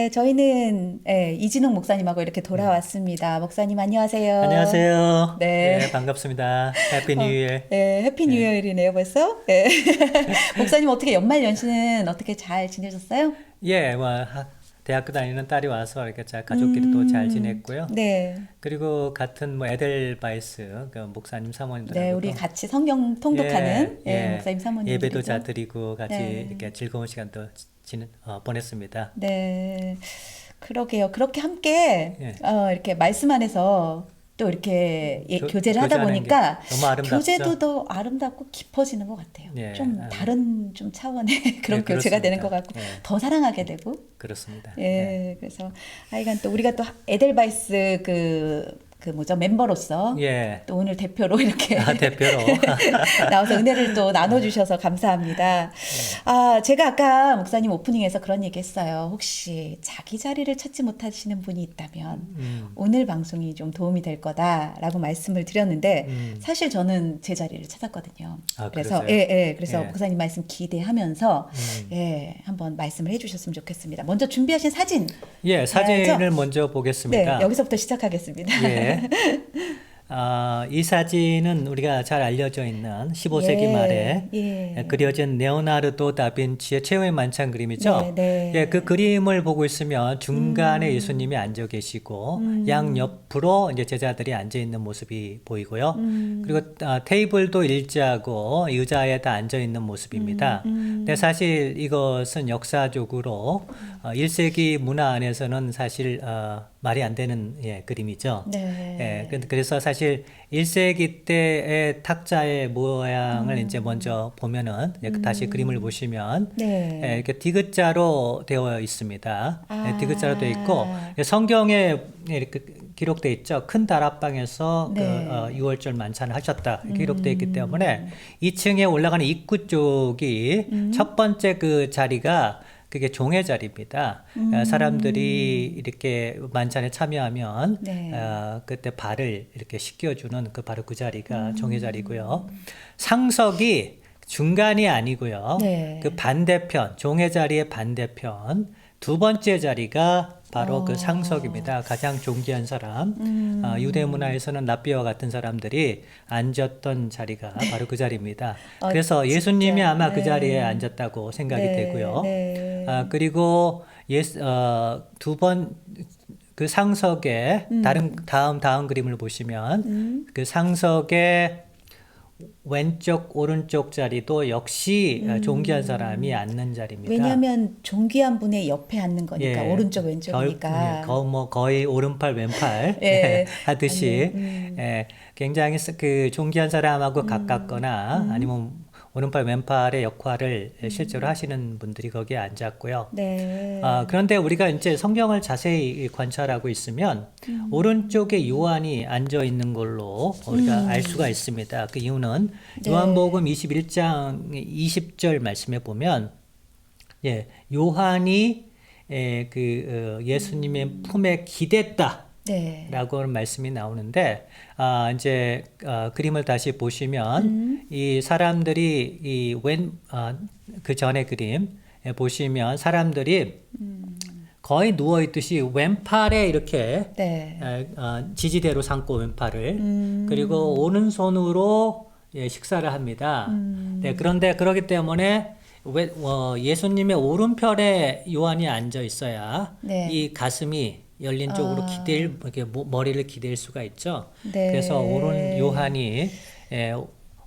네, 저희는 이진욱 목사님하고 이렇게 돌아왔습니다. 목사님 안녕하세요. 안녕하세요. 네. 네, 반갑습니다. 해피 뉴 이어. 네, 해피 뉴 네. 이어이네요, 벌써. 네. 목사님 어떻게 연말 연시는 어떻게 잘 지내셨어요? 예, 대학교 다니는 딸이 와서 이렇게 가족끼리도 잘 지냈고요. 네. 그리고 같은 에델바이스 그 목사님 네, 사모님들하고도 우리 같이 성경 통독하는 목사님 사모님들이죠. 예배도 잘 드리고 같이 네. 이렇게 즐거운 시간도 보냈습니다. 네, 그러게요. 그렇게 함께 예. 이렇게 말씀 안에서 또 이렇게 교제를 하다 교제하는 보니까 게 너무 아름답죠? 교제도 더 아름답고 깊어지는 것 같아요. 예. 좀 다른 좀 차원의 그런 예, 교제가 되는 것 그렇습니다. 같고 예. 더 사랑하게 되고. 그렇습니다. 예, 그래서 하여간 또 우리가 또 에델바이스 그 뭐죠 멤버로서 예. 또 오늘 대표로 이렇게 대표로. 나와서 은혜를 또 나눠주셔서 감사합니다. 아, 제가 아까 목사님 오프닝에서 그런 얘기 했어요. 혹시 자기 자리를 찾지 못하시는 분이 있다면 오늘 방송이 좀 도움이 될 거다라고 말씀을 드렸는데 사실 저는 제 자리를 찾았거든요. 아, 그래서 그러세요? 그래서 예. 목사님 말씀 기대하면서 한번 말씀을 해주셨으면 좋겠습니다. 먼저 준비하신 사진. 예, 사진을 봐야죠? 먼저 네, 보겠습니다. 여기서부터 시작하겠습니다. 예. 이 사진은 우리가 잘 알려져 있는 15세기 예, 말에 예. 그려진 레오나르도 다빈치의 최후의 만찬 그림이죠. 네, 네. 예, 그 그림을 보고 있으면 중간에 예수님이 앉아 계시고 양 옆으로 이제 제자들이 앉아 있는 모습이 보이고요. 그리고 테이블도 일자고 의자에 다 앉아 있는 모습입니다. 근데 사실 이것은 역사적으로 1세기 문화 안에서는 사실 말이 안 되는 그림이죠. 네. 예, 그래서 사실 1세기 때의 탁자의 모양을 이제 먼저 보면은 다시 그림을 보시면 네. 이렇게 디귿자로 되어 있습니다. 아. 디귿자로 되어 있고 성경에 이렇게 기록되어 있죠. 큰 다락방에서 네. 6월절 만찬을 하셨다 기록되어 있기 때문에 2층에 올라가는 입구 쪽이 첫 번째 그 자리가 그게 종의 자리입니다. 사람들이 이렇게 만찬에 참여하면 네. 그때 발을 이렇게 씻겨주는 바로 그 자리가 종의 자리고요. 상석이 중간이 아니고요. 네. 그 반대편, 종의 자리의 반대편 두 번째 자리가 바로 그 상석입니다. 가장 존귀한 사람. 유대 문화에서는 랍비와 같은 사람들이 앉았던 자리가 바로 그 자리입니다. 그래서 예수님이 진짜. 아마 그 네. 자리에 앉았다고 생각이 네, 되고요. 네. 그리고 두 번 그 상석에 다음 그림을 보시면 그 상석의 왼쪽 오른쪽 자리도 역시 존귀한 사람이 앉는 자리입니다. 왜냐하면 존귀한 분의 옆에 앉는 거니까 예, 오른쪽 왼쪽이니까. 거의 오른팔 왼팔 예. 하듯이 굉장히 그 존귀한 사람하고 가깝거나 아니면 오른팔 왼팔의 역할을 실제로 하시는 분들이 거기에 앉았고요. 네. 그런데 우리가 이제 성경을 자세히 관찰하고 있으면 오른쪽에 요한이 앉아 있는 걸로 우리가 알 수가 있습니다. 그 이유는 네. 요한복음 21장 20절 말씀에 보면 요한이 예수님의 품에 기댔다. 네. 라고 하는 말씀이 나오는데 이제 그림을 다시 보시면 이 사람들이 그 전에 그림 보시면 사람들이 거의 누워 있듯이 왼팔에 이렇게 네. 지지대로 삼고 왼팔을 그리고 오른손으로 식사를 합니다. 네, 그런데 그렇기 때문에 예수님의 오른편에 요한이 앉아 있어야 네. 이 가슴이 열린 쪽으로 이렇게 머리를 기댈 수가 있죠. 네. 그래서 요한이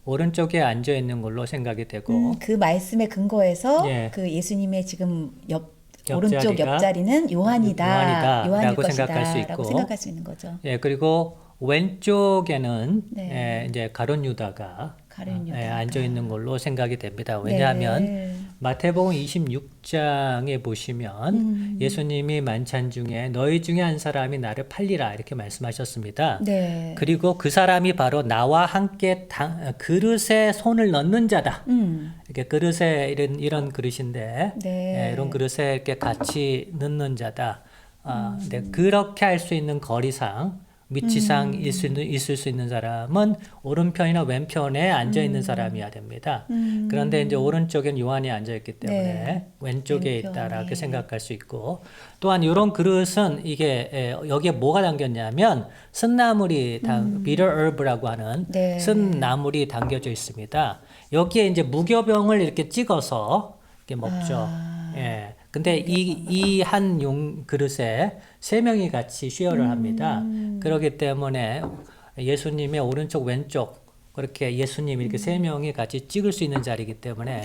오른쪽에 앉아 있는 걸로 생각이 되고 그 말씀에 근거해서 예. 그 예수님의 지금 옆자리가 오른쪽 옆자리는 요한이다. 요한일 라고 생각할 수 것이다라고 있고 생각할 수 있는 거죠. 그리고 왼쪽에는 네. 이제 가룟 유다가 가룟 유다가. 앉아 있는 걸로 생각이 됩니다. 왜냐하면 네. 마태복음 26장에 보시면 예수님이 만찬 중에 너희 중에 한 사람이 나를 팔리라 이렇게 말씀하셨습니다. 네. 그리고 그 사람이 바로 나와 함께 그릇에 손을 넣는 자다. 이렇게 그릇에 이런 그릇인데 네. 이런 그릇에 이렇게 같이 넣는 자다. 네, 그렇게 할 수 있는 거리상 위치상 있을 수 있는 사람은 오른편이나 왼편에 앉아 있는 사람이어야 됩니다. 그런데 이제 오른쪽엔 요한이 앉아 있기 때문에 네. 왼쪽에 왼편에. 있다라고 생각할 수 있고, 또한 이런 그릇은 이게 여기에 뭐가 담겼냐면 쓴나물이 bitter herb라고 하는 네. 쓴나물이 담겨져 있습니다. 여기에 이제 무교병을 이렇게 찍어서 이렇게 먹죠. 예. 근데 이 한 용 그릇에 세 명이 같이 쉐어를 합니다. 그렇기 때문에 예수님의 오른쪽 왼쪽 그렇게 예수님 이렇게 세 명이 같이 찍을 수 있는 자리이기 때문에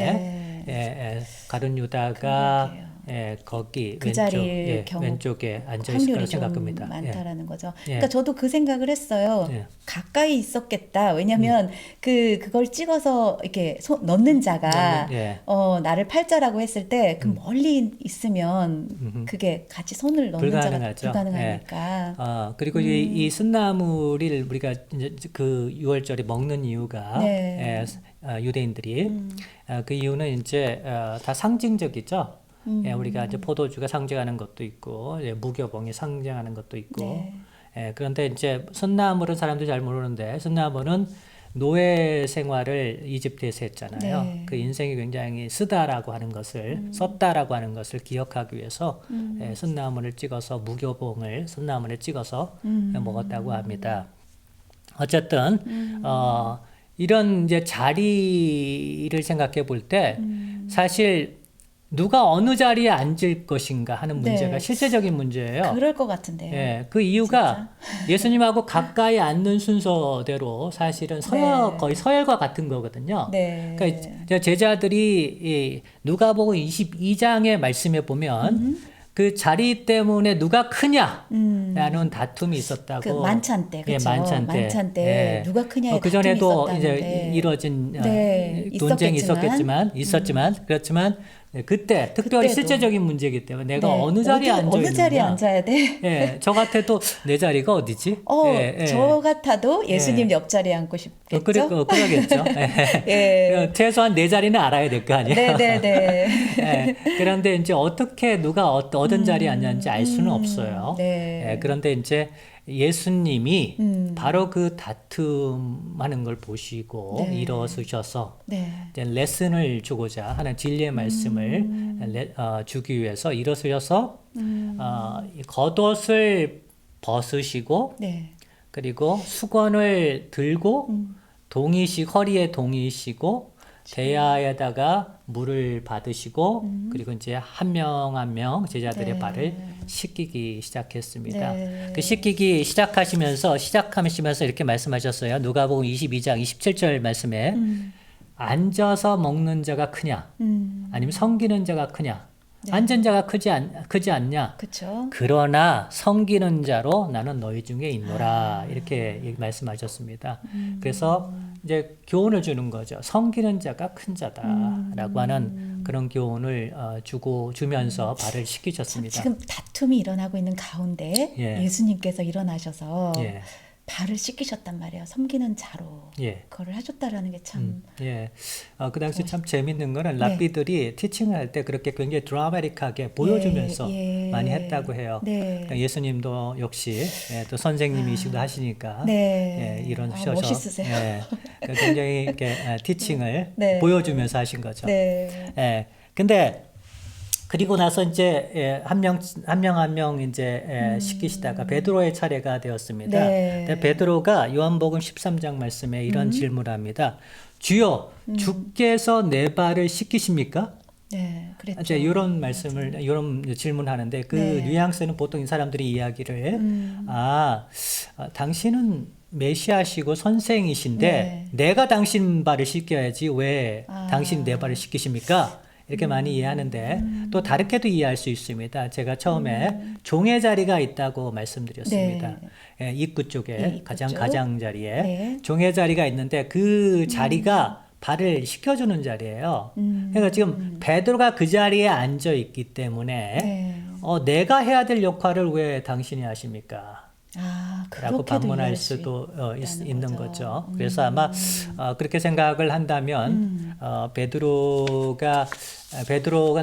네. 가룟 유다가 그러게요. 거기 그 왼쪽 자리일 경우 왼쪽에 앉아 있을 확률이 거라고 좀 생각합니다. 많다라는 거죠. 예. 그러니까 저도 그 생각을 했어요. 예. 가까이 있었겠다. 왜냐하면 그걸 찍어서 이렇게 넣는 자가 예. 나를 팔자라고 했을 때 그 멀리 있으면 그게 같이 손을 넣는 자가 불가능하죠. 불가능하니까. 그리고 이 쓴나물을 우리가 이제 그 6월절에 먹는 이유가 네. 유대인들이 그 이유는 이제 다 상징적이죠. 우리가 이제 포도주가 상징하는 것도 있고 무교봉이 상징하는 것도 있고 네. 그런데 이제 쓴나물은 사람들이 잘 모르는데 쓴나물은 노예 생활을 이집트에서 했잖아요. 네. 그 인생이 굉장히 쓰다라고 하는 것을 썼다라고 하는 것을 기억하기 위해서 쓴나물을 찍어서 무교봉을 쓴나물에 찍어서 먹었다고 합니다. 어쨌든 이런 이제 자리를 생각해 볼 때 사실 누가 어느 자리에 앉을 것인가 하는 문제가 네. 실제적인 문제예요. 그럴 것 같은데요. 예, 그 이유가 예수님하고 가까이 앉는 순서대로 사실은 거의 서열과 같은 거거든요. 네. 그러니까 제자들이 이 누가복음 22장의 말씀에 보면 그 자리 때문에 누가 크냐라는 다툼이 있었다고. 그 만찬 때, 그렇죠? 만찬 때. 때 누가 크냐의 그 다툼이 전에도 있었다는데. 이제 이뤄진 네, 논쟁이 있었겠지만. 있었지만 그렇지만 그때 특별히 그때도. 실제적인 문제이기 때문에 내가 네. 어느 자리에 앉아 있느냐. 어느 자리에 앉아야 돼? 예, 저 같아도 내 자리가 어디지? 저 같아도 예수님 옆자리에 앉고 싶겠죠? 그러겠죠. 예. 최소한 내 자리는 알아야 될 거 아니에요. 네네네. 그런데 이제 어떻게 누가 어떤 자리에 앉았는지 알 수는 없어요. 네. 그런데 이제 예수님이 바로 그 다툼하는 걸 보시고 네. 일어서셔서 네. 이제 레슨을 주고자 하는 진리의 말씀을 주기 위해서 일어서셔서 이 겉옷을 벗으시고 네. 그리고 수건을 들고 허리에 동이시고 대야에다가 물을 받으시고 그리고 이제 한 명 한 명 제자들의 네. 발을 씻기기 시작했습니다. 네. 그 씻기기 시작하시면서 이렇게 말씀하셨어요. 누가복음 22장 27절 말씀에 앉아서 먹는 자가 크냐 아니면 섬기는 자가 크냐 앉은 자가 크지 않냐 그렇죠. 그러나 섬기는 자로 나는 너희 중에 있노라 이렇게 말씀하셨습니다. 그래서 이제 교훈을 주는 거죠. 섬기는 자가 큰 자다라고 하는 그런 교훈을 주면서 발을 씻기셨습니다. 지금 다툼이 일어나고 있는 가운데 예. 예수님께서 일어나셔서 예. 발을 씻기셨단 말이에요. 섬기는 자로 예. 그거를 하셨다라는 게 참. 예. 그 당시 참 재밌는 거는 랍비들이 티칭을 할 때 그렇게 굉장히 드라마틱하게 보여주면서 예. 많이 했다고 해요. 네. 그러니까 예수님도 역시 또 선생님이시기도 하시니까 네. 이런 멋있으세요. 굉장히 이렇게 티칭을 네. 보여주면서 하신 거죠. 네. 근데 그리고 나서 이제 한 명 이제 시키시다가 베드로의 차례가 되었습니다. 네. 근데 베드로가 요한복음 13장 말씀에 이런 질문을 합니다. 주여, 주께서 내 발을 씻기십니까? 네, 그랬죠. 이제 이런 질문하는데 그 네. 뉘앙스는 보통 사람들이 이야기를 당신은 메시아시고 선생이신데 네. 내가 당신 발을 씻겨야지 왜 당신이 내 발을 씻기십니까? 이렇게 많이 이해하는데 또 다르게도 이해할 수 있습니다. 제가 처음에 종의 자리가 있다고 말씀드렸습니다. 네. 입구 쪽에 네, 입구 쪽. 가장 자리에 네. 종의 자리가 있는데 그 자리가 발을 씻겨주는 자리예요. 그러니까 지금 베드로가 그 자리에 앉아 있기 때문에 네. 내가 해야 될 역할을 왜 당신이 하십니까? 라고 그렇게도 반문할 이해할 수 수도 있다는 있는 거죠. 거죠. 그래서 아마 그렇게 생각을 한다면 베드로가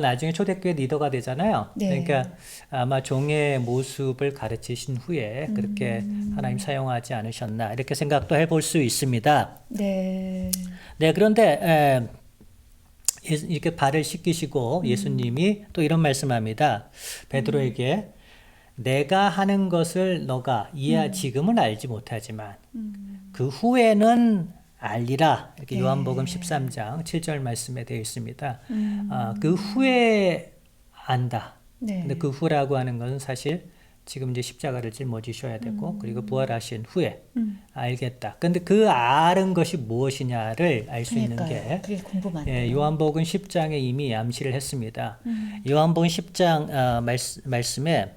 나중에 초대교회 리더가 되잖아요. 네. 그러니까 아마 종의 모습을 가르치신 후에 그렇게 하나님 사용하지 않으셨나 이렇게 생각도 해볼 수 있습니다. 네. 네, 그런데 이렇게 발을 씻기시고 예수님이 또 이런 말씀합니다. 베드로에게 내가 하는 것을 너가 지금은 알지 못하지만 그 후에는 알리라. 이렇게 네. 요한복음 13장 7절 말씀에 되어 있습니다. 그 후에 안다. 네. 근데 그 후라고 하는 것은 사실 지금 이제 십자가를 짊어지셔야 되고 그리고 부활하신 후에 알겠다. 근데 그 아는 것이 무엇이냐를 알 수 있는 그러니까요. 게 그게 궁금하네요. 요한복음 10장에 이미 암시를 했습니다. 요한복음 10장 말씀에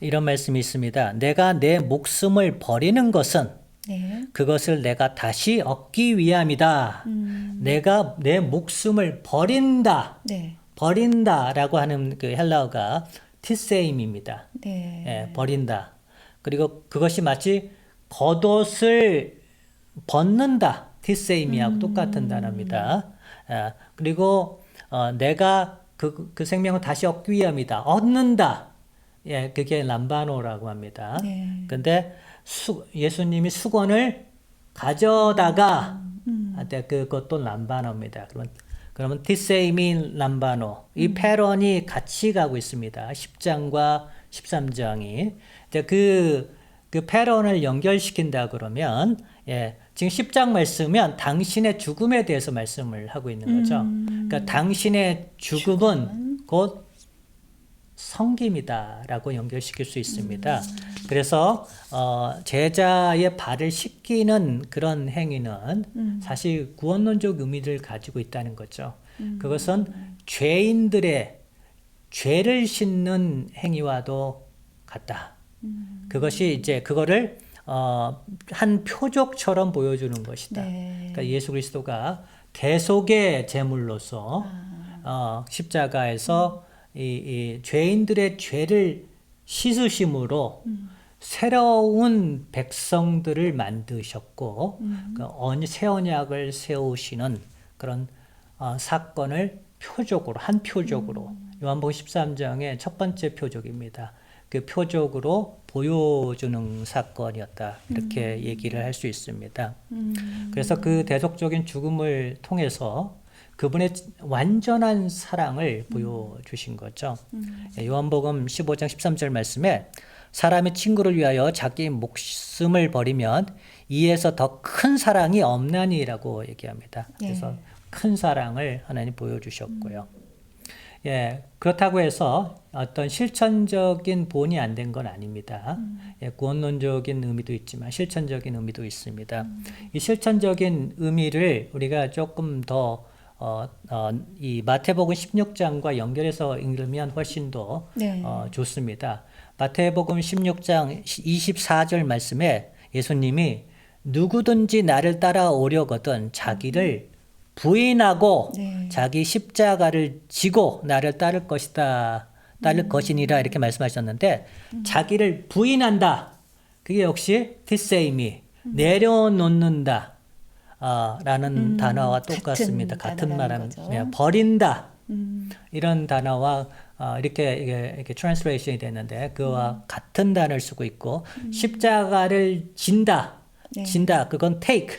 이런 말씀이 있습니다. 내가 내 목숨을 버리는 것은 네. 그것을 내가 다시 얻기 위함이다. 내가 내 목숨을 버린다. 네. 버린다라고 하는 그 헬라어가 티세임입니다. 네. 예, 버린다. 그리고 그것이 마치 겉옷을 벗는다. 티세임이하고 똑같은 단어입니다. 그리고 내가 그 생명을 다시 얻기 위함이다. 얻는다. 예, 그게 람바노라고 합니다. 네. 근데 예수님이 수건을 가져다가 그것도 람바노입니다. 그러면 티세이미 람바노 이 패런이 같이 가고 있습니다. 10장과 13장이 이제 그 패런을 연결시킨다 그러면 지금 10장 말씀은 당신의 죽음에 대해서 말씀을 하고 있는 거죠. 그러니까 당신의 죽음은 곧 성김이다라고 연결시킬 수 있습니다. 그래서 제자의 발을 씻기는 그런 행위는 사실 구원론적 의미를 가지고 있다는 거죠. 그것은 죄인들의 죄를 씻는 행위와도 같다. 그것이 이제 그거를 한 표적처럼 보여주는 것이다. 네. 그러니까 예수 그리스도가 대속의 제물로서 십자가에서 이 죄인들의 죄를 씻으심으로 새로운 백성들을 만드셨고 새 언약을 세우시는 그런 사건을 한 표적으로 요한복음 13장의 첫 번째 표적입니다. 그 표적으로 보여주는 사건이었다. 이렇게 얘기를 할 수 있습니다. 그래서 그 대속적인 죽음을 통해서 그분의 완전한 사랑을 보여주신 거죠. 요한복음 15장 13절 말씀에 사람이 친구를 위하여 자기 목숨을 버리면 이에서 더 큰 사랑이 없나니라고 얘기합니다. 그래서 큰 사랑을 하나님 보여주셨고요. 그렇다고 해서 어떤 실천적인 본이 안 된 건 아닙니다. 구원론적인 의미도 있지만 실천적인 의미도 있습니다. 이 실천적인 의미를 우리가 조금 더 이 마태복음 16장과 연결해서 읽으면 훨씬 더 좋습니다. 마태복음 16장 24절 말씀에 예수님이 누구든지 나를 따라오려거든 자기를 부인하고 자기 십자가를 지고 나를 따를 것이니라 이렇게 말씀하셨는데 자기를 부인한다. 그게 역시 티세이미 내려놓는다. 라는 단어와 똑같습니다. 같은 말은 버린다. 이런 단어와 이렇게 트랜스레이션이 되는데 그와 같은 단어를 쓰고 있고 십자가를 진다. 그건 take.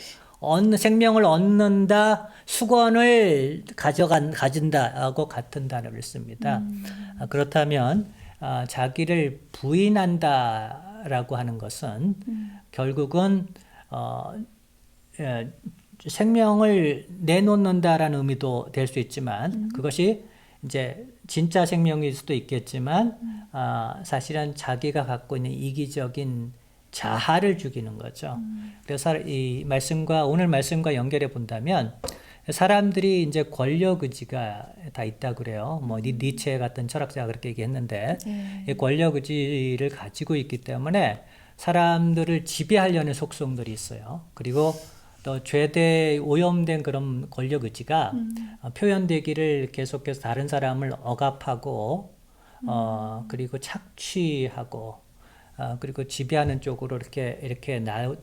생명을 얻는다. 수건을 가진다하고 같은 단어를 씁니다. 그렇다면 자기를 부인한다라고 하는 것은 결국은 생명을 내놓는다라는 의미도 될 수 있지만 그것이 이제 진짜 생명일 수도 있겠지만 사실은 자기가 갖고 있는 이기적인 자아를 죽이는 거죠. 그래서 이 말씀과 오늘 말씀과 연결해 본다면 사람들이 이제 권력 의지가 다 있다 그래요. 뭐 니체 같은 철학자가 그렇게 얘기했는데 이 권력 의지를 가지고 있기 때문에 사람들을 지배하려는 속성들이 있어요. 그리고 또 죄대 오염된 그런 권력 의지가 표현되기를 계속해서 다른 사람을 억압하고 그리고 착취하고 그리고 지배하는 쪽으로 이렇게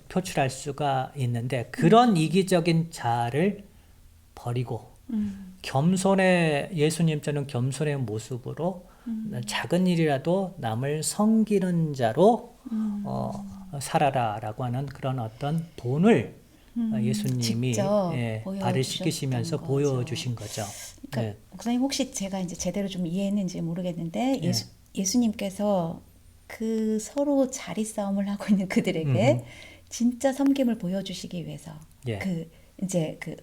표출할 수가 있는데 그런 이기적인 자를 버리고 겸손의 예수님처럼 겸손의 모습으로 작은 일이라도 남을 섬기는 자로 살아라라고 하는 그런 어떤 본을 예수님이 직접 발을 씻기시면서 보여주셨던 보여주신 거죠. 그러니까 목사님 혹시 제가 이제 제대로 좀 이해했는지 모르겠는데 예. 예수님께서 그 서로 자리 싸움을 하고 있는 그들에게 진짜 섬김을 보여주시기 위해서 예. 그 이제 그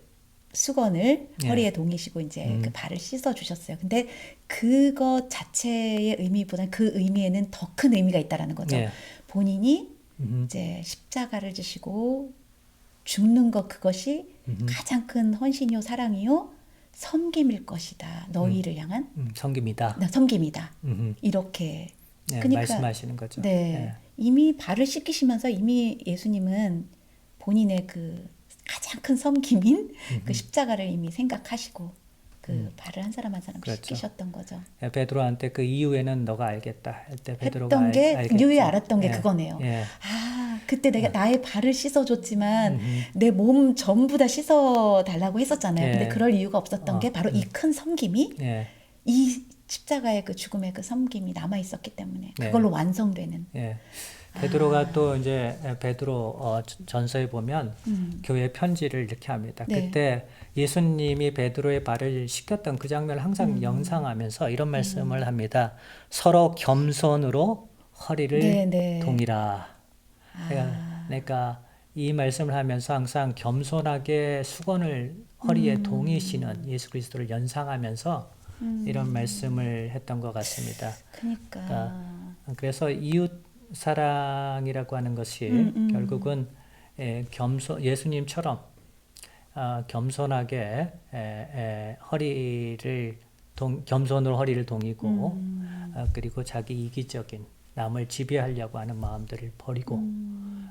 수건을 예. 허리에 동이시고 이제 그 발을 씻어 주셨어요. 근데 그거 자체의 의미보다는 그 의미에는 더 큰 의미가 있다라는 거죠. 예. 본인이 이제 십자가를 지시고 죽는 것 그것이 가장 큰 헌신이요 사랑이요 섬김일 것이다. 너희를 향한 섬김이다. 섬김이다. 음흠. 이렇게 예, 그러니까 말씀하시는 거죠. 네. 예. 이미 발을 씻기시면서 이미 예수님은 본인의 그 가장 큰 섬김인 그 십자가를 이미 생각하시고 그 발을 한 사람 한 사람 그렇죠. 씻기셨던 거죠. 예, 베드로한테 그 이후에는 너가 알겠다 할 때 베드로가 했던 게 알겠죠. 유에 알았던 게 예. 그거네요. 예. 아, 그때 내가 나의 발을 씻어줬지만 내 몸 전부 다 씻어달라고 했었잖아요. 예. 근데 그럴 이유가 없었던 게 바로 이 큰 섬김이 예. 이 십자가의 그 죽음의 그 섬김이 남아 있었기 때문에 네. 그걸로 완성되는. 예. 베드로가 또 이제 베드로 전서에 보면 교회 편지를 이렇게 합니다. 네. 그때 예수님이 베드로의 발을 씻겼던 그 장면을 항상 연상하면서 이런 말씀을 합니다. 서로 겸손으로 허리를 네, 네. 동이라. 그러니까 이 말씀을 하면서 항상 겸손하게 수건을 허리에 동이시는 예수 그리스도를 연상하면서 이런 말씀을 했던 것 같습니다. 그러니까. 그래서 이웃 사랑이라고 하는 것이 결국은 예수님처럼 겸손하게 겸손으로 허리를 동이고 그리고 자기 이기적인 남을 지배하려고 하는 마음들을 버리고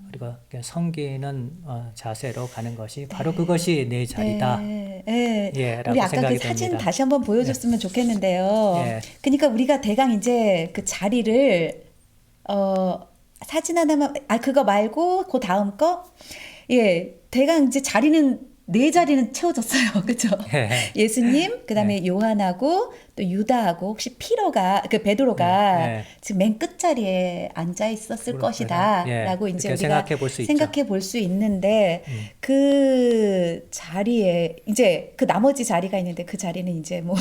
그리고 섬기는 자세로 가는 것이 바로 그것이 내 자리다. 네, 예, 우리 라고 아까 생각이 그 사진 됩니다. 다시 한번 보여줬으면 좋겠는데요. 예. 그러니까 우리가 대강 이제 그 자리를 사진 하나만 그거 말고 그 다음 거 대강 이제 자리는 네 자리는 채워졌어요. 그죠? 예수님, 그다음에 요한하고 또 유다하고 혹시 베드로가 지금 맨 끝자리에 앉아 있었을 것이다라고 이제 우리가 생각해 볼 수 있는데 그 자리에 이제 그 나머지 자리가 있는데 그 자리는 이제 뭐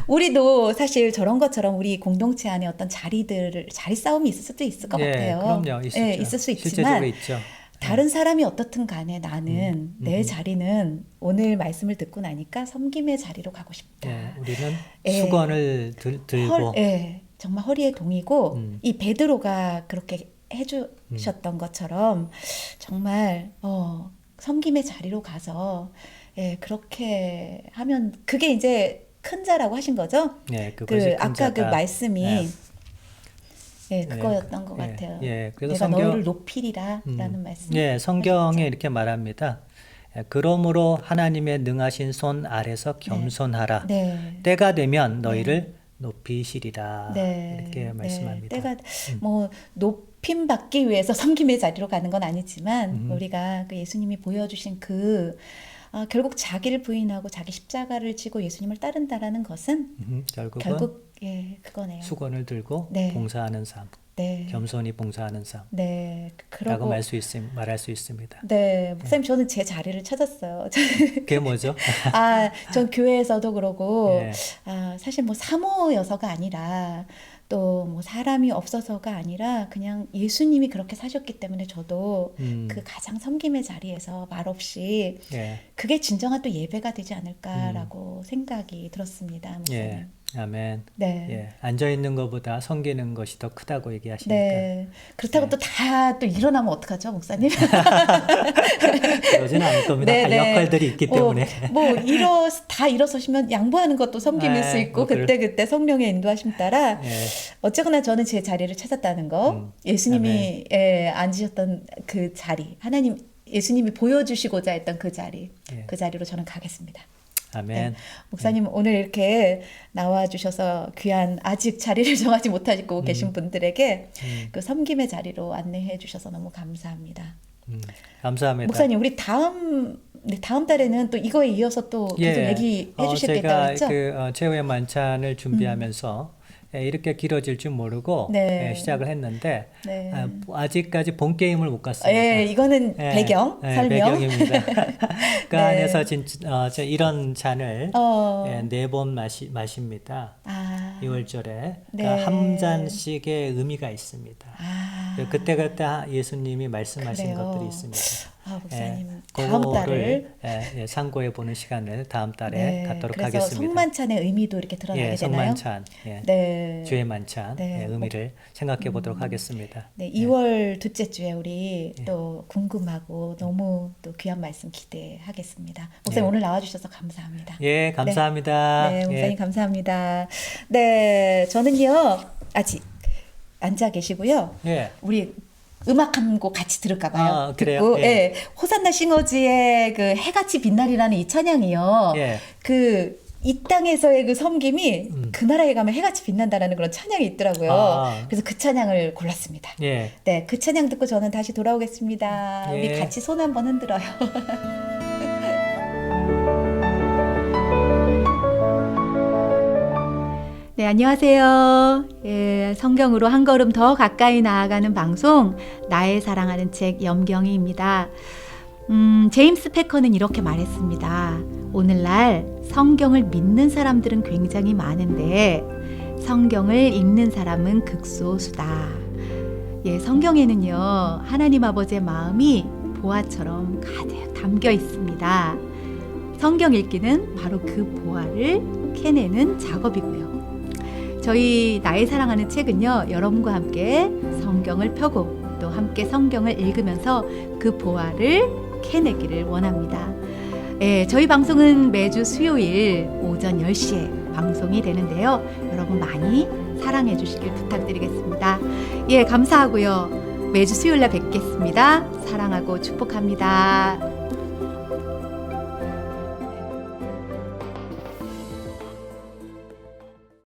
우리도 사실 저런 것처럼 우리 공동체 안에 어떤 자리 싸움이 있을 수도 있을 것 같아요. 그럼요, 있죠. 있을 수 있지만 실제적으로 있죠. 다른 사람이 어떻든 간에 나는 내 자리는 오늘 말씀을 듣고 나니까 섬김의 자리로 가고 싶다. 우리는 수건을 들고 정말 허리에 동이고 이 베드로가 그렇게 해주셨던 것처럼 정말 섬김의 자리로 가서 그렇게 하면 그게 이제 큰 자라고 하신 거죠? 그것이 아까 자다. 그 말씀이 그거였던 것 같아요. 그래서 내가 너희를 높이리라라는 말씀. 성경에 이렇게 말합니다. 그러므로 하나님의 능하신 손 아래서 겸손하라. 때가 되면 너희를 높이시리라. 이렇게 말씀합니다. 때가 뭐 높임 받기 위해서 섬김의 자리로 가는 건 아니지만 우리가 그 예수님이 보여주신 결국 자기를 부인하고 자기 십자가를 지고 예수님을 따른다라는 것은 결국 그거네요. 수건을 들고 봉사하는 삶, 겸손히 봉사하는 삶. 라고 말할 수 있습니다. 목사님 저는 제 자리를 찾았어요. 그게 뭐죠? 전 교회에서도 그러고 사실 뭐 사모여서가 아니라 또 뭐 사람이 없어서가 아니라 그냥 예수님이 그렇게 사셨기 때문에 저도 그 가장 섬김의 자리에서 말없이 그게 진정한 또 예배가 되지 않을까라고 생각이 들었습니다. 목사님. 아멘. 앉아 있는 것보다 섬기는 것이 더 크다고 얘기하시니까. 그렇다고 또 다 또 일어나면 어떡하죠, 목사님? 그러지는 않을 겁니다. 다 역할들이 있기 때문에. 다 일어서시면 양보하는 것도 섬김일 수 있고 그때 성령의 인도하심 따라 어쨌거나 저는 제 자리를 찾았다는 거. 예수님이 앉으셨던 그 자리, 예수님이 보여주시고자 했던 그 자리, 그 자리로 저는 가겠습니다. 아멘. 목사님 오늘 이렇게 나와주셔서 귀한 아직 자리를 정하지 못하고 계신 분들에게 그 섬김의 자리로 안내해 주셔서 너무 감사합니다. 감사합니다. 목사님 우리 다음 달에는 또 이거에 이어서 또 계속 얘기해 주시겠다고 했죠? 제가 그 최후의 만찬을 준비하면서 이렇게 길어질 줄 모르고 네. 시작을 했는데 네. 아직까지 본 게임을 못 갔습니다. 예, 이거는 배경, 설명. 배경입니다. 그 네. 안에서 진짜 이런 잔을 4번 마십니다. 6월절에 네. 그러니까 한 잔씩의 의미가 있습니다. 그때 예수님이 말씀하신 그래요. 것들이 있습니다. 목사님 다음 달을 상고해 보는 시간을 다음 달에 갖도록 그래서 하겠습니다. 성만찬의 의미도 이렇게 드러나게 되나요? 성만찬, 네. 주의 만찬 의미를 생각해 보도록 하겠습니다. 네, 2월 둘째 주에 우리 또 궁금하고 너무 또 귀한 말씀 기대하겠습니다. 목사님 오늘 나와주셔서 감사합니다. 예, 감사합니다. 네, 목사님 감사합니다. 네, 저는요 아직 앉아 계시고요. 우리 음악 한 곡 같이 들을까 봐요. 그래요? 듣고, 호산나 싱어즈의 그 해같이 빛나리라는 이 찬양이요. 그 이 땅에서의 그 섬김이 그 나라에 가면 해같이 빛난다라는 그런 찬양이 있더라고요. 그래서 그 찬양을 골랐습니다. 네, 그 찬양 듣고 저는 다시 돌아오겠습니다. 우리 같이 손 한번 흔들어요. 네, 안녕하세요. 성경으로 한 걸음 더 가까이 나아가는 방송, 나의 사랑하는 책 염경이입니다. 제임스 패커는 이렇게 말했습니다. 오늘날 성경을 믿는 사람들은 굉장히 많은데 성경을 읽는 사람은 극소수다. 성경에는요, 하나님 아버지의 마음이 보화처럼 가득 담겨 있습니다. 성경 읽기는 바로 그 보화를 캐내는 작업이고요. 저희 나의 사랑하는 책은요, 여러분과 함께 성경을 펴고 또 함께 성경을 읽으면서 그 보화를 캐내기를 원합니다. 저희 방송은 매주 수요일 오전 10시에 방송이 되는데요. 여러분 많이 사랑해 주시길 부탁드리겠습니다. 감사하고요. 매주 수요일날 뵙겠습니다. 사랑하고 축복합니다.